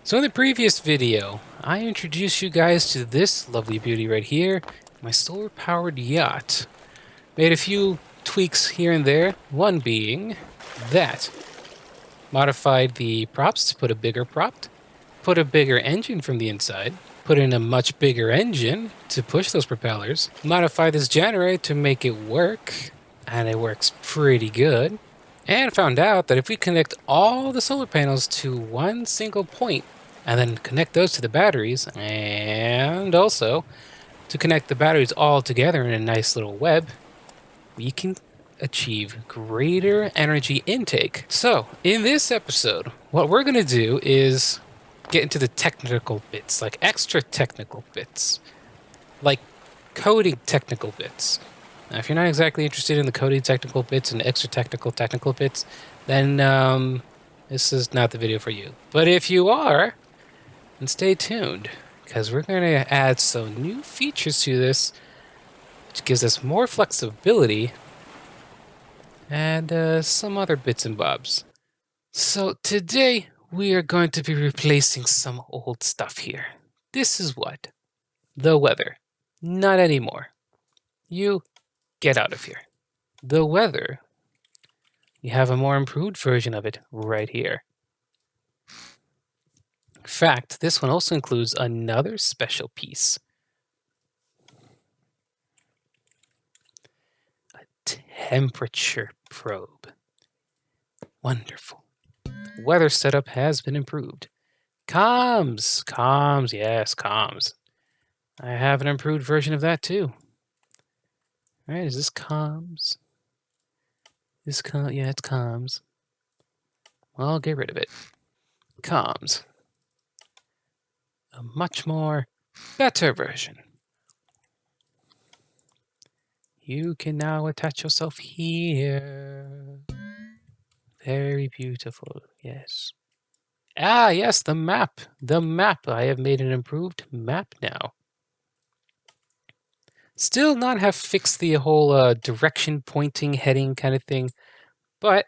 So in the previous video, I introduced you guys to this lovely beauty right here, my solar-powered yacht. Made a few tweaks here and there, one being that. Modified the props to put a bigger prop, put a bigger engine from the inside, put in a much bigger engine to push those propellers, modify this generator to make it work, and it works pretty good. And found out that if we connect all the solar panels to one single point, and then connect those to the batteries, and also to connect the batteries all together in a nice little web, we can achieve greater energy intake. So, in this episode, what we're going to do is get into the technical bits, like extra technical bits, like coding technical bits. Now, if you're not exactly interested in the coding technical bits and extra technical bits, then this is not the video for you. But if you are, then stay tuned, because we're going to add some new features to this, which gives us more flexibility and some other bits and bobs. So today we are going to be replacing some old stuff here. This is what? The weather. Not anymore. You get out of here. The weather. You have a more improved version of it right here. In fact, this one also includes another special piece. A temperature probe. Wonderful. Weather setup has been improved. Comms, yes, comms. I have an improved version of that too. All right, is this comms? Yeah, it's comms. Well, I'll get rid of it. Comms. A much more better version. You can now attach yourself here. Very beautiful, yes. Ah, yes, the map. The map. I have made an improved map now. Still not have fixed the whole direction pointing heading kind of thing, but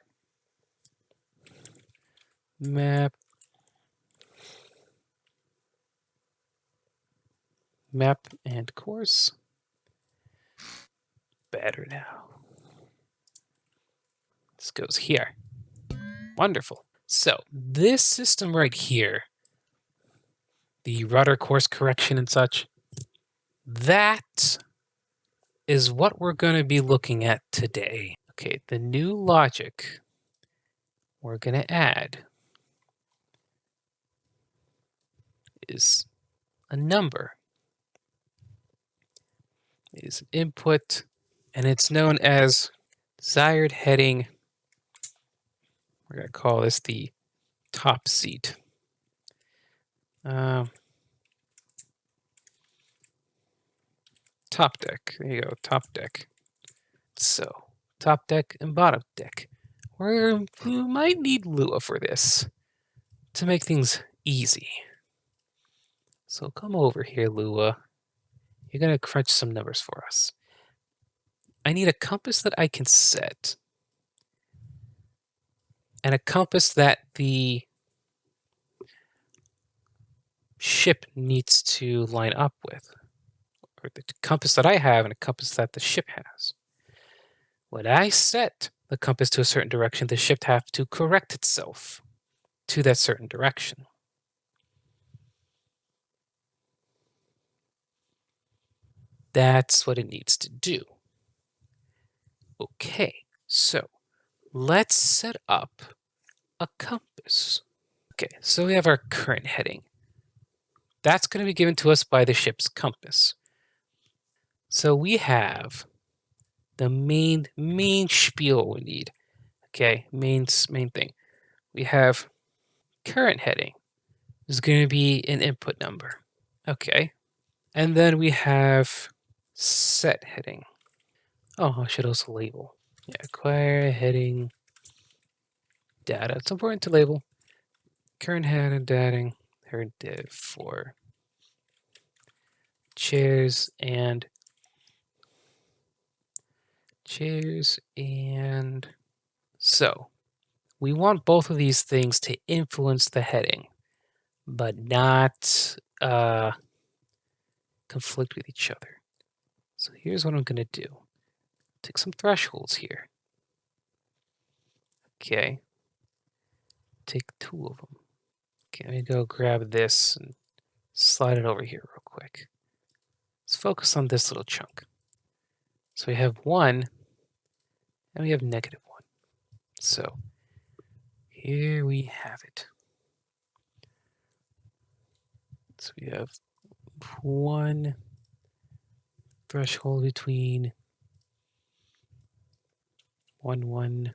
map and course. Better now. This goes here. Wonderful. So this system right here, the rudder course correction and such, that is what we're going to be looking at today. Okay, the new logic we're going to add is a number. Is input, and it's known as desired heading. We're going to call this the top seat. Top deck. There you go, top deck. So, top deck and bottom deck. We might need Lua for this to make things easy. So come over here, Lua. You're going to crunch some numbers for us. I need a compass that I can set, and a compass that the ship needs to line up with, or the compass that I have and a compass that the ship has. When I set the compass to a certain direction, the ship has to correct itself to that certain direction. That's what it needs to do. Okay, so let's set up a compass. Okay, so we have our current heading. That's going to be given to us by the ship's compass. So we have the main spiel we need. Okay, main thing. We have current heading. This is going to be an input number. Okay, and then we have set heading. Oh, I should also label. Yeah, acquire heading data. It's important to label. Current heading data. Current div for chairs and so we want both of these things to influence the heading. but not conflict with each other. So here's what I'm going to do. Take some thresholds here. Okay. Take two of them. Okay, let me go grab this and slide it over here real quick. Let's focus on this little chunk. So we have 1 and we have -1. So here we have it. So we have 1 threshold between 1,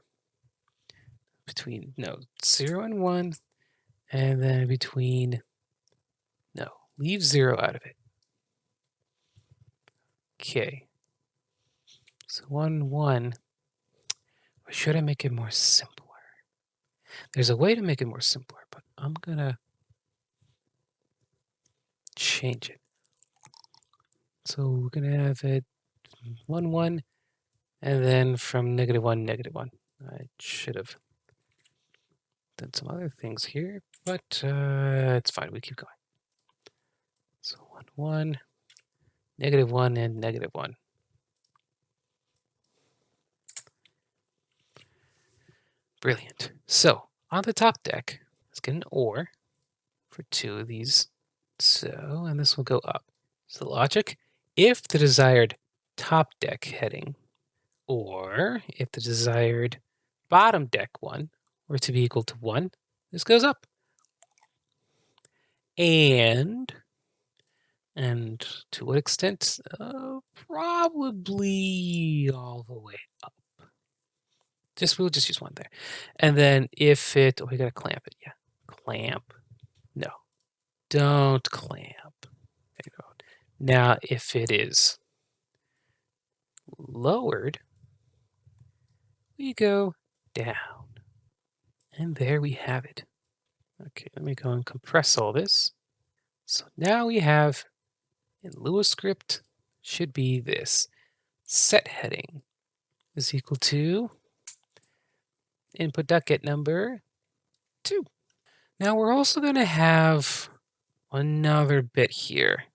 between, no, 0 and 1, and then between, no, leave 0 out of it. Okay. So 1, or should I make it more simpler? There's a way to make it more simpler, but I'm gonna change it. So we're gonna have it 1, and then from -1, -1. I should have done some other things here, but it's fine. We keep going. So 1, -1, and -1. Brilliant. So on the top deck, let's get an OR for 2 of these. So, and this will go up. So the logic, if the desired top deck heading, or if the desired bottom deck one were to be equal to 1, this goes up. And to what extent? Probably all the way up. We'll just use 1 there. And then if it, oh, we gotta clamp it, yeah. Clamp. No, don't clamp. There you go. Now, if it is lowered, we go down. And there we have it. Okay, let me go and compress all this. So now we have, in Lua script, should be this. Set heading is equal to input.get number 2. Now we're also going to have another bit here.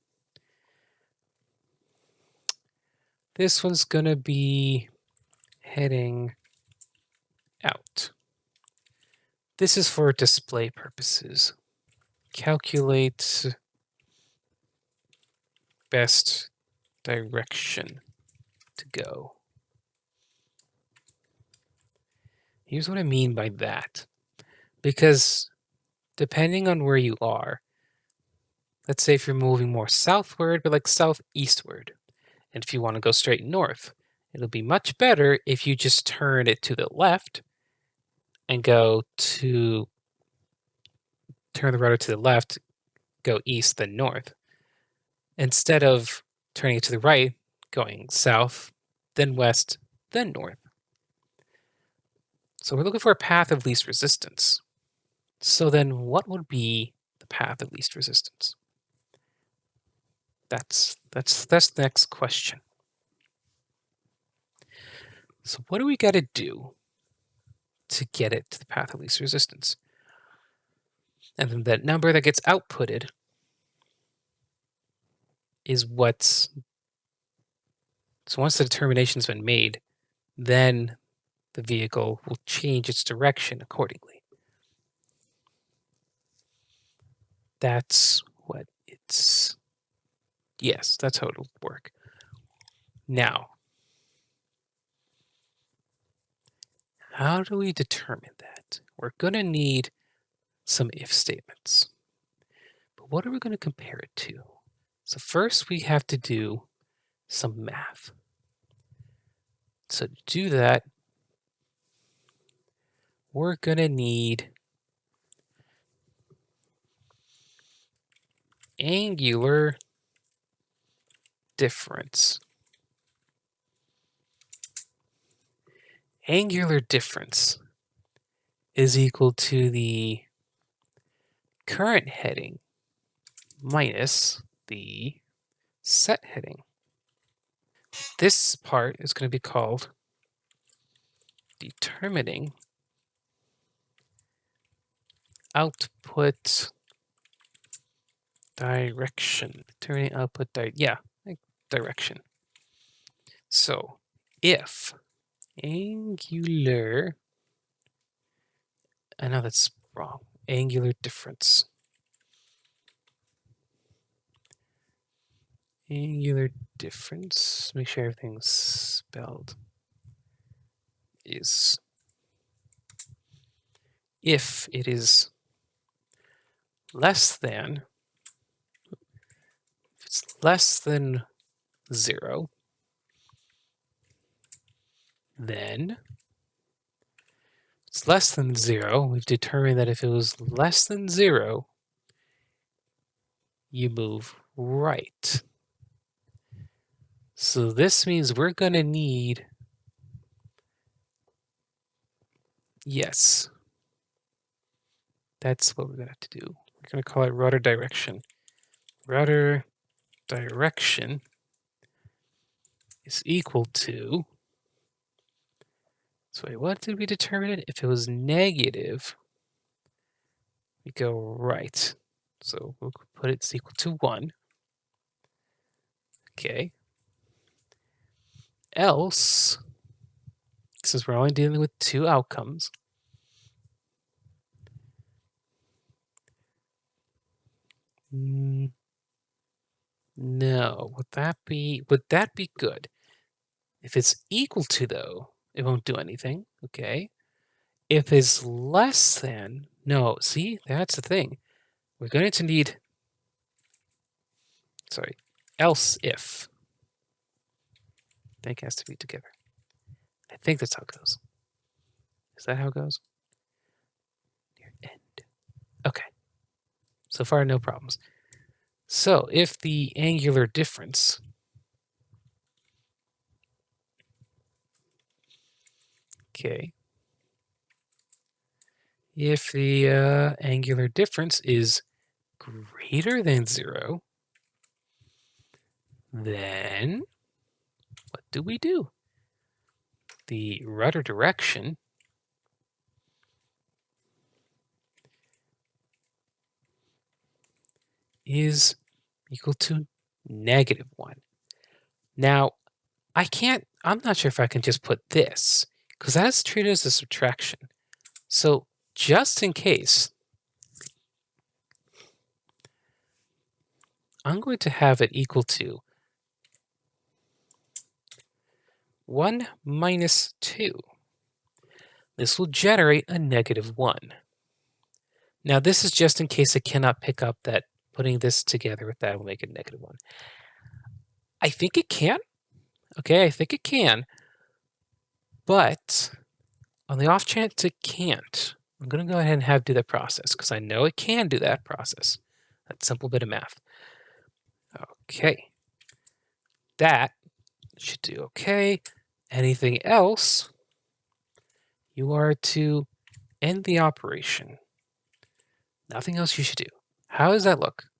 This one's going to be heading out. This is for display purposes. Calculate best direction to go. Here's what I mean by that. Because depending on where you are, let's say if you're moving more southward, but like southeastward, and if you want to go straight north, it'll be much better if you just turn it to the left and turn the rudder to the left, go east, then north, instead of turning it to the right, going south, then west, then north. So we're looking for a path of least resistance. So then what would be the path of least resistance? That's the next question. So what do we got to do to get it to the path of least resistance? And then that number that gets outputted is what's... So once the determination's been made, then the vehicle will change its direction accordingly. That's what it's... Yes, that's how it'll work. Now, how do we determine that? We're going to need some if statements. But what are we going to compare it to? So first we have to do some math. So to do that, we're going to need angular difference. Angular difference is equal to the current heading minus the set heading. This part is going to be called determining output Direction. Turning output, like direction. So if angular, I know that's wrong. Angular difference. Angular difference. Make sure everything's spelled. Is if it is less than, if it's less than 0, then it's less than 0. We've determined that if it was less than 0, you move right. So this means we're going to need, yes, that's what we're going to have to do. We're going to call it rudder direction. Rudder direction is equal to, so wait, what did we determine it? If it was negative, we go right. So we'll put it's equal to 1. Okay. Else, since we're only dealing with 2 outcomes, no, would that be good? If it's equal to, though, it won't do anything. Okay. If it's less than, no, see, that's the thing. We're going to need, sorry, else if. I think it has to be together. I think that's how it goes. Is that how it goes? Near end. Okay. So far, no problems. So if the angular difference if the angular difference is greater than 0, then what do we do? The rudder direction is equal to -1. Now, I'm not sure if I can just put this, because that's treated as a subtraction. So just in case, I'm going to have it equal to 1 minus 2. This will generate a -1. Now, this is just in case it cannot pick up that putting this together with that will make it -1. I think it can. Okay, I think it can. But on the off chance it can't, I'm going to go ahead and do that process because I know it can do that process. That simple bit of math. Okay. That should do okay. Anything else, you are to end the operation. Nothing else you should do. How does that look?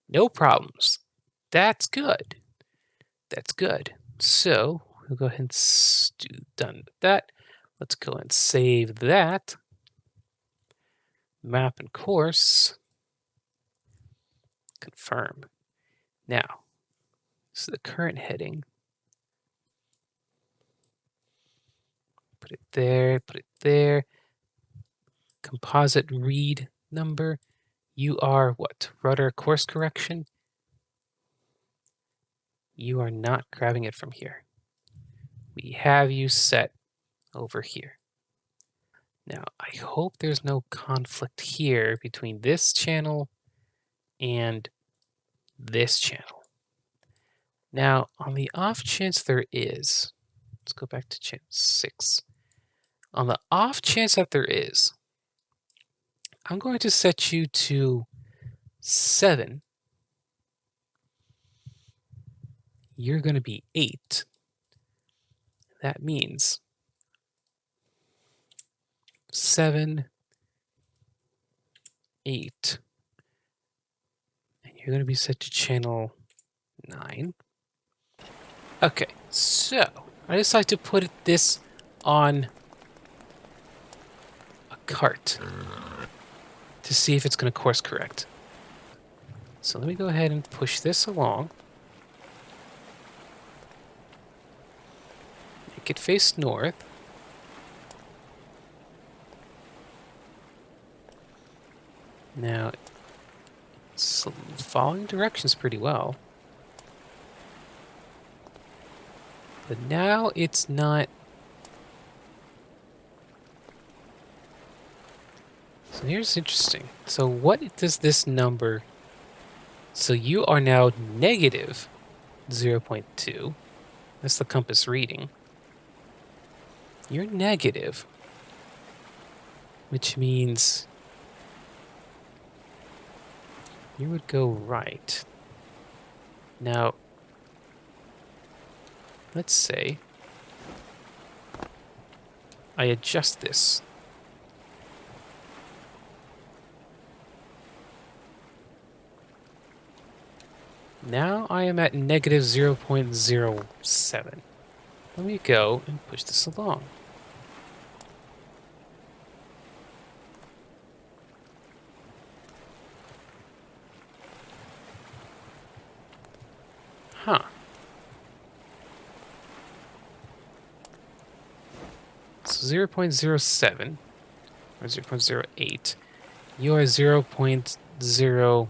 No problems. That's good. That's good. So we'll go ahead and done with that. Let's go and save that. Map and course. Confirm. Now, this is the current heading. Put it there, put it there. Composite read number. You are what? Rudder course correction? You are not grabbing it from here. We have you set over here. Now, I hope there's no conflict here between this channel and this channel. Now, on the off chance there is, let's go back to channel 6. On the off chance that there is, I'm going to set you to 7. You're going to be 8. That means 7, 8. And you're going to be set to channel 9. Okay, so I decided to put this on a cart to see if it's going to course correct. So let me go ahead and push this along. Make it face north. Now, it's following directions pretty well. But now it's not. So here's interesting. So what does this number... So you are now negative 0.2. That's the compass reading. You're negative, which means you would go right. Now, let's say I adjust this. Now I am at negative 0.07. Let me go and push this along. Huh. So 0.07 or 0.08. You are 0.0.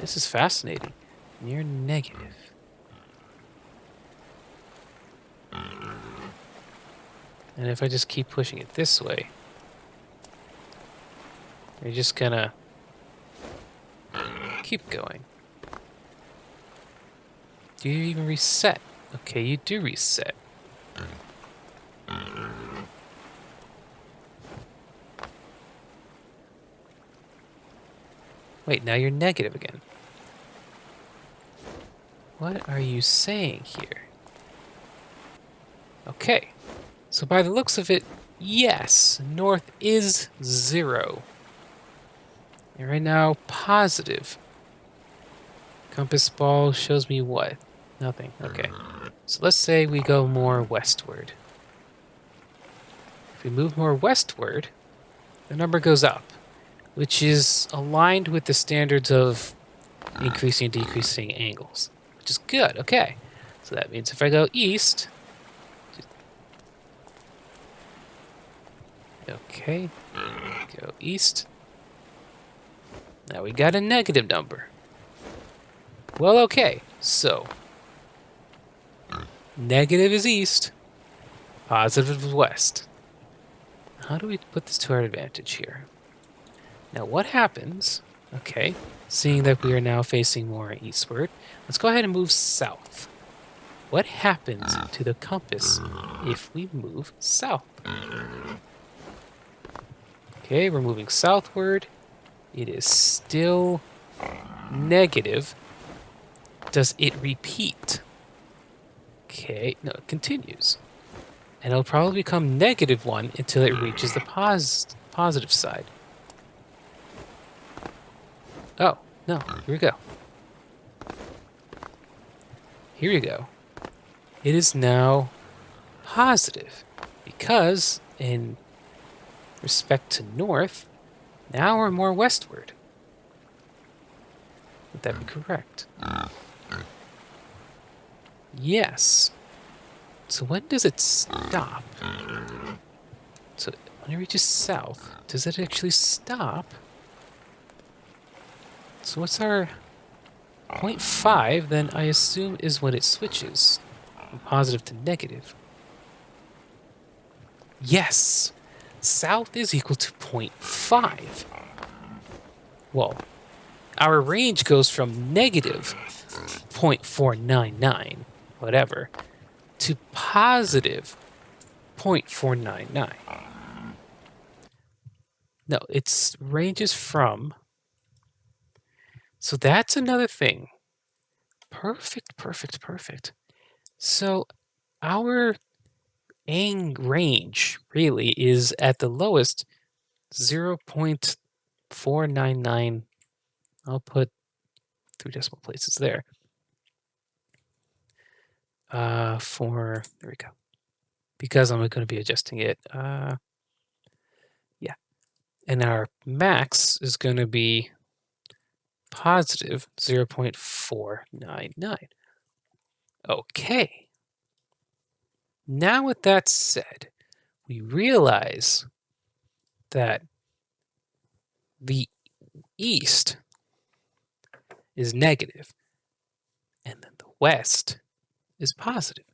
This is fascinating. Near negative. And if I just keep pushing it this way, you're just gonna keep going. Do you even reset? Okay, you do reset. Wait, now you're negative again. What are you saying here? Okay, so by the looks of it, yes, north is 0. And right now, positive. Compass ball shows me what? Nothing. Okay. So let's say we go more westward. If we move more westward, the number goes up, which is aligned with the standards of increasing and decreasing angles, which is good. Okay. So that means if I go east... Okay. Go east. Now we got a negative number. Well, okay. So, negative is east, positive is west. How do we put this to our advantage here? Now, what happens... Okay, seeing that we are now facing more eastward, let's go ahead and move south. What happens to the compass if we move south? Okay, we're moving southward. It is still negative. Does it repeat? Okay, no, it continues. And it'll probably become -1 until it reaches the positive side. Oh, no, here we go. Here we go. It is now positive because in respect to north, now we're more westward. Would that be correct? Yes. So when does it stop? So when it reaches south, does it actually stop? So what's our 0.5? Then I assume is when it switches from positive to negative. Yes, south is equal to 0.5. Well, our range goes from negative 0.499, whatever, to positive 0.499. No, it ranges from... So that's another thing. Perfect, perfect, perfect. So our range really is at the lowest 0.499. I'll put 3 decimal places there. There we go. Because I'm going to be adjusting it. And our max is going to be positive 0.499. Okay. Now with that said, we realize that the east is negative and then the west is positive.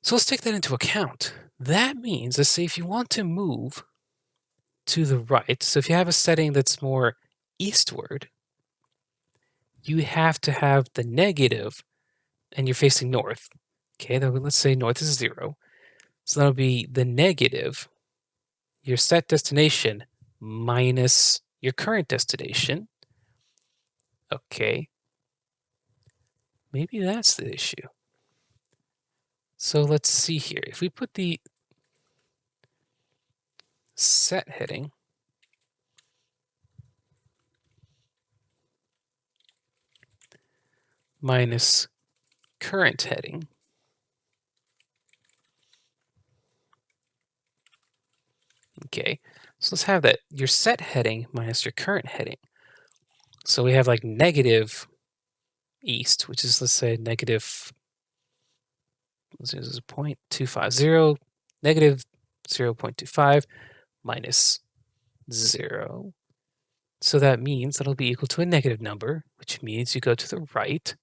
So let's take that into account. That means, let's say if you want to move to the right, so if you have a setting that's more eastward, you have to have the negative and you're facing north. Okay, then let's say north is 0. So that'll be the negative, your set destination minus your current destination. Okay, maybe that's the issue. So let's see here. If we put the set heading minus current heading, okay, so let's have that your set heading minus your current heading. So we have like negative east, which is, let's say, negative, this is 0.250, negative 0.25 minus 0. So that means that'll be equal to a negative number, which means you go to the right.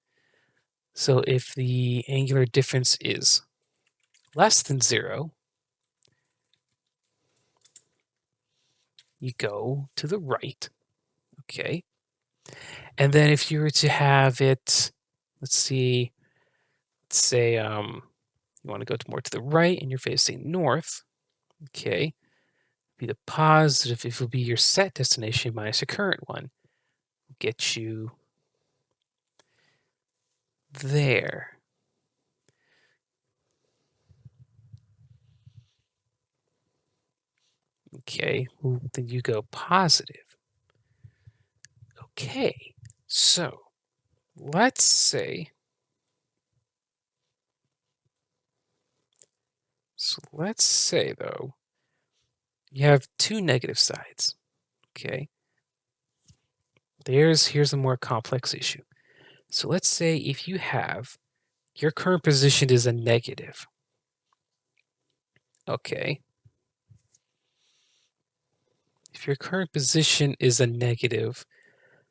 So if the angular difference is less than 0, you go to the right. Okay. And then if you were to have it, let's see, let's say you want to go more to the right and you're facing north. Okay. Be the positive, it will be your set destination minus your current one. Get you there. Okay, well, then you go positive. Okay, so let's say, though, you have two negative sides. Okay, here's a more complex issue. So let's say if you have your current position is a negative. Okay. If your current position is a negative,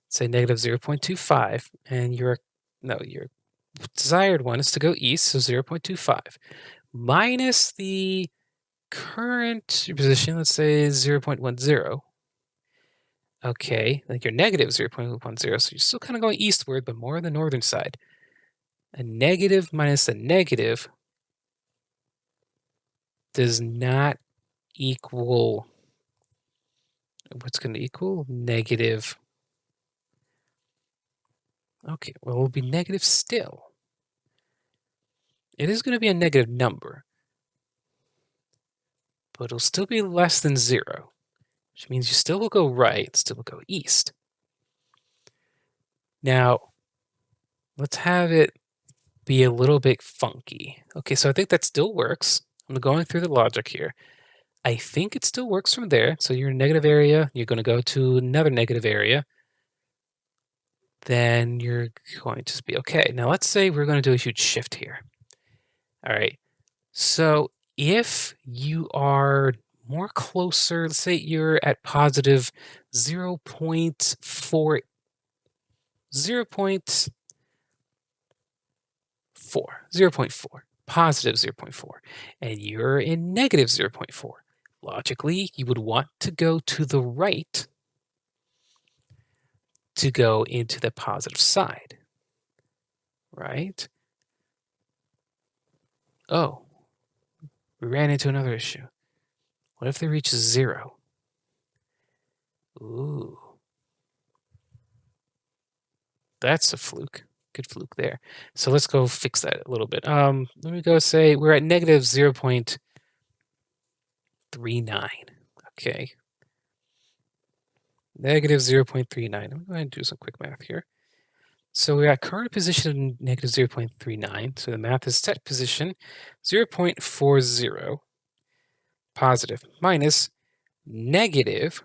say negative 0.25, and your desired one is to go east, so 0.25, minus the current position, let's say 0.10. Okay, like you're negative 0.10, so you're still kind of going eastward, but more on the northern side. A negative minus a negative does not equal, what's going to equal? Negative. Okay, well, it will be negative still. It is going to be a negative number, but it'll still be less than 0, which means you still will go right, still will go east. Now, let's have it be a little bit funky. Okay, so I think that still works. I'm going through the logic here. I think it still works from there. So you're in a negative area, you're going to go to another negative area, then you're going to be okay. Now, let's say we're going to do a huge shift here. All right, so if you are more closer, let's say you're at positive 0.4, 0.4, positive 0.4, and you're in negative 0.4. Logically, you would want to go to the right to go into the positive side, right? Oh, we ran into another issue. What if they reach 0? Ooh, that's a fluke. Good fluke there. So let's go fix that a little bit. Let me go say we're at negative 0.39. Okay. Negative 0.39. I'm going to do some quick math here. So we're at current position of negative 0.39. So the math is set position 0.40 positive minus negative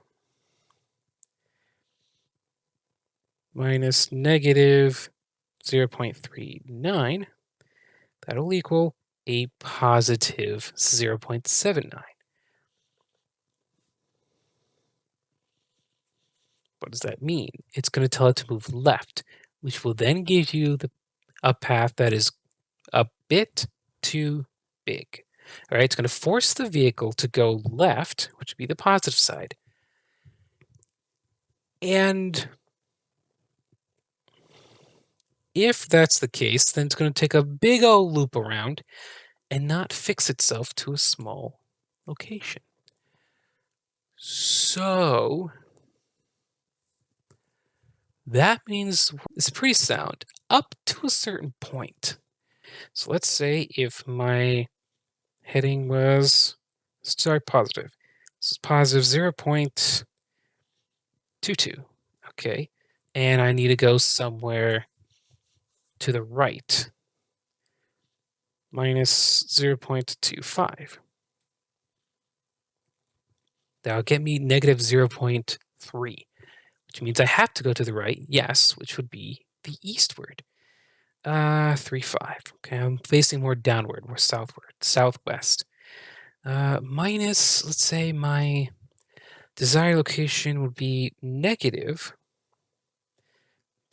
minus negative 0.39, that'll equal a positive 0.79. What does that mean? It's going to tell it to move left, which will then give you a path that is a bit too big. All right, it's going to force the vehicle to go left, which would be the positive side. And if that's the case, then it's going to take a big old loop around and not fix itself to a small location. So that means it's pretty sound up to a certain point. So let's say if my heading was, start positive. This is positive 0.22. Okay. And I need to go somewhere to the right, minus 0.25. That'll get me negative 0.3, which means I have to go to the right, yes, which would be the eastward. 3.5. Okay, I'm facing more downward, more southward, southwest. Minus, let's say my desired location would be negative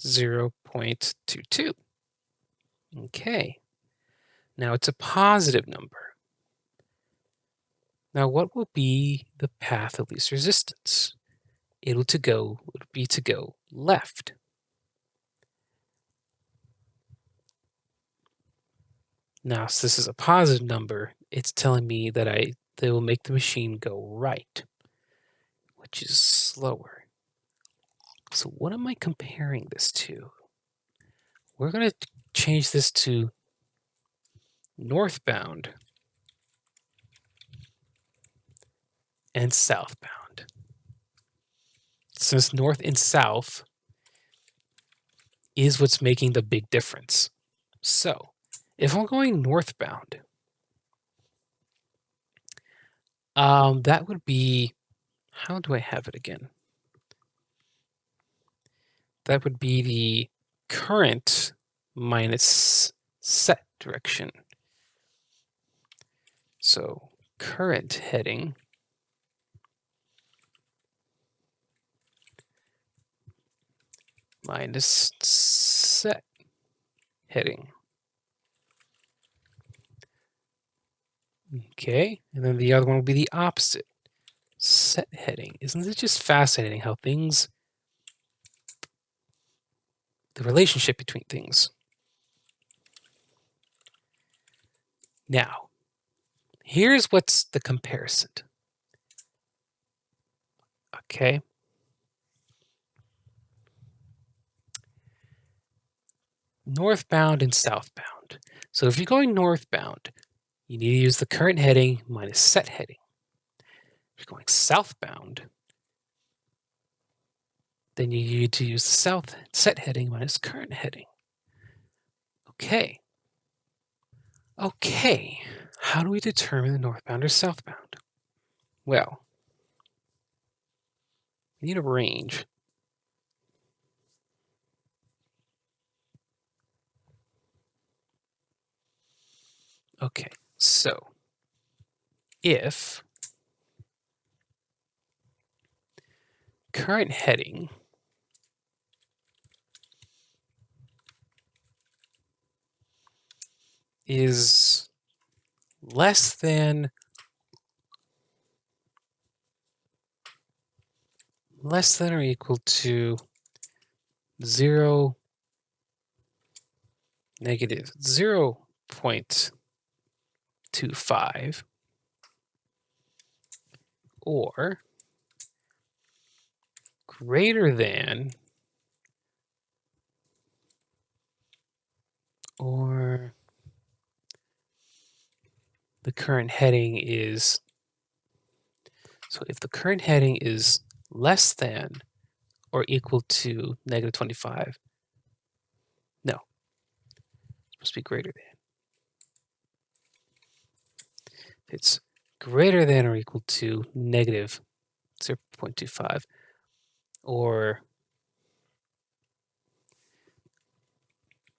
0.22. Okay. Now it's a positive number. Now what will be the path of least resistance? It'll be to go left. Now, since this is a positive number, it's telling me that they will make the machine go right, which is slower. So what am I comparing this to? We're going to change this to northbound and southbound. Since north and south is what's making the big difference. So if I'm going northbound, that would be, how do I have it again? That would be the current minus set direction. So current heading minus set heading. Okay, and then the other one will be the opposite. Set heading. Isn't it just fascinating how things, the relationship between things. Now, here's what's the comparison. Okay. Northbound and southbound. So if you're going northbound, you need to use the current heading minus set heading. If you're going southbound, then you need to use the south set heading minus current heading. Okay. Okay. How do we determine the northbound or southbound? Well, we need a range. Okay, so if current heading is less than or equal to negative 0.25 or greater than or the current heading is, so if the current heading is less than or equal to negative 25, no, it's supposed to be greater than. If it's greater than or equal to negative 0.25, or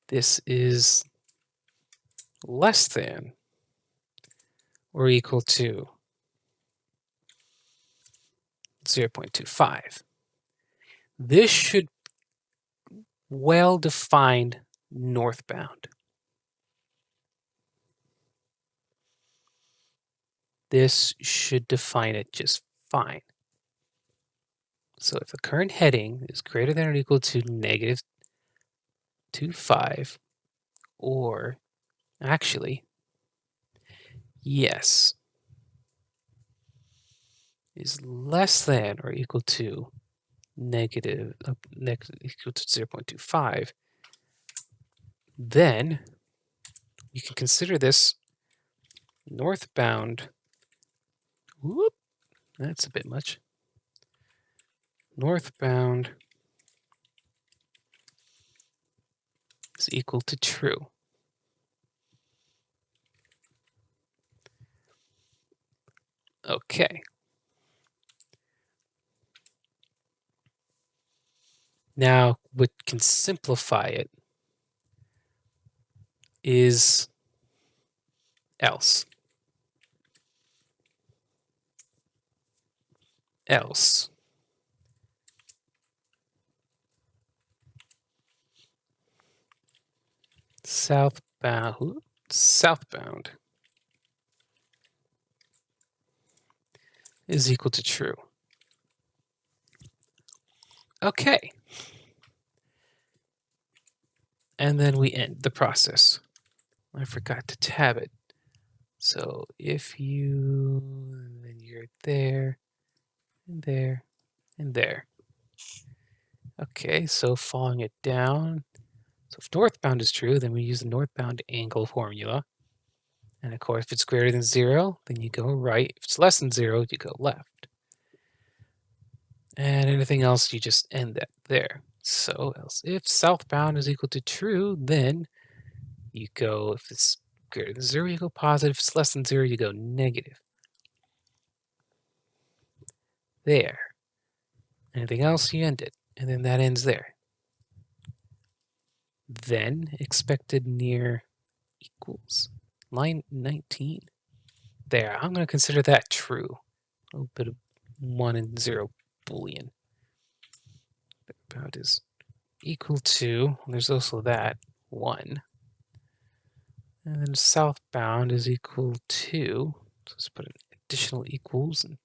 this is less than or equal to 0.25. This should well-defined northbound. This should define it just fine. So if the current heading is greater than or equal to negative 25, or actually, yes, is less than or equal to equal to 0.25, then you can consider this northbound. Whoop, that's a bit much. Northbound is equal to true. Okay. Now, what can simplify it is else. Else. Southbound is equal to true. Okay. And then we end the process. I forgot to tab it. So if then you're there, and there, and there. Okay, so following it down. So if northbound is true, then we use the northbound angle formula. And of course, if it's greater than 0, then you go right. If it's less than 0, you go left. And anything else, you just end that there. So else if southbound is equal to true, then you go, if it's greater than 0, you go positive. If it's less than 0, you go negative. There. Anything else, you end it. And then that ends there. Then expected near equals line 19. There, I'm going to consider that true. A little bit of 1 and 0 Boolean. About is equal to, there's also that, 1. And then southbound is equal to, so let's put an additional equals and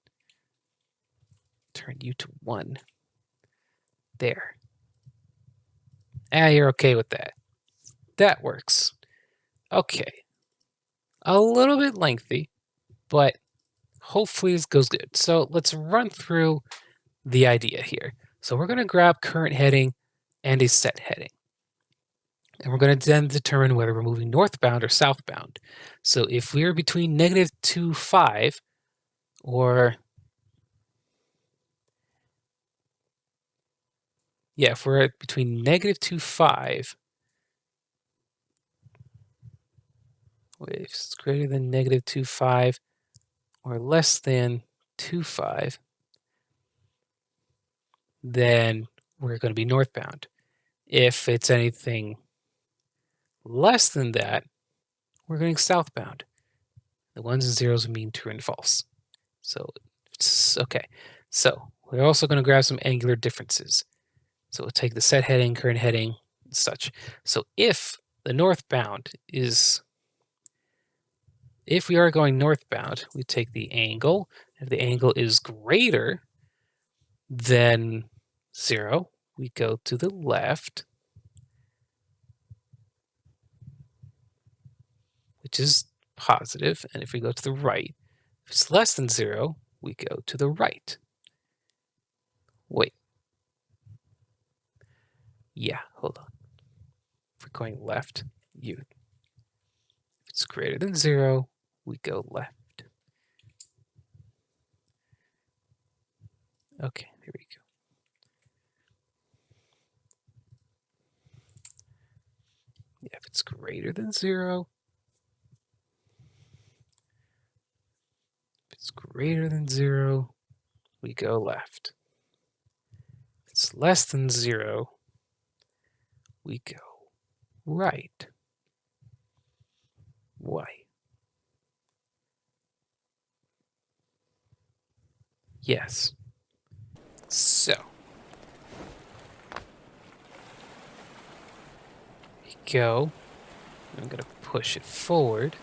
turn you to 1. There. You're okay with that. That works. Okay. A little bit lengthy, but hopefully this goes good. So let's run through the idea here. So we're going to grab current heading and a set heading. And we're going to then determine whether we're moving northbound or southbound. So if we're between negative 2.5 or, yeah, if we're between negative 2.5, if it's greater than negative 2.5 or less than 2.5, then we're going to be northbound. If it's anything less than that, we're going southbound. The ones and zeros mean true and false. So, okay. So we're also going to grab some angular differences. So we'll take the set heading, current heading, and such. So if the northbound is, if we are going northbound, we take the angle. If the angle is greater than 0, we go to the left, which is positive. And if we go to the right, if it's less than 0, we go to the right. Wait. Yeah, hold on. If we're going left, if it's greater than 0, we go left. Okay, here we go. Yeah, if it's greater than 0, if it's greater than 0, we go left. If it's less than 0, we go right. Why? Yes. So, we go. I'm going to push it forward.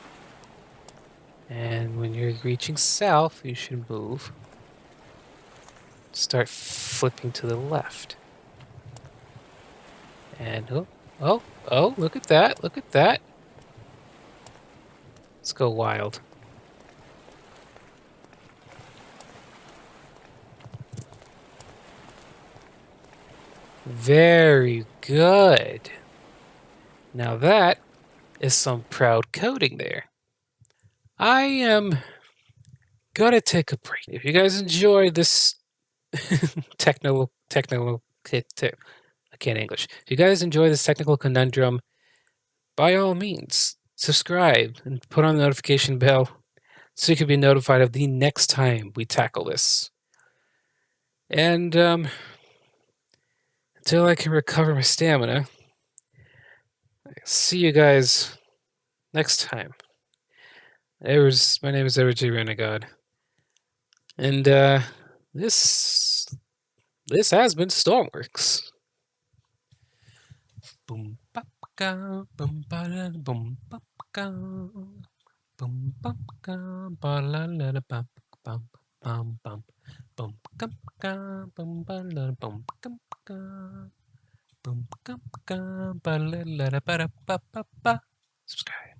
And when you're reaching south, you should move. Start flipping to the left. And oh, look at that. Look at that. Let's go wild. Very good. Now that is some proud coding there. I am gonna take a break. If you guys enjoy this technical I can't English. If you guys enjoy this technical conundrum, by all means, subscribe and put on the notification bell so you can be notified of the next time we tackle this. And until I can recover my stamina, see you guys next time. My name is Evergy Renegade, and this has been Stormworks. Boom, bop, ga, boom, ba, da, boom, bop, ga, boom, bop, ga, ba, la, la, la, bum, bum, bum, bum, boom, gum, ga, boom, ba, la, la, boom, gum, ga, boom, gum, ga, ba, la, la, la, ba, da, ba, ba, ba. Subscribe.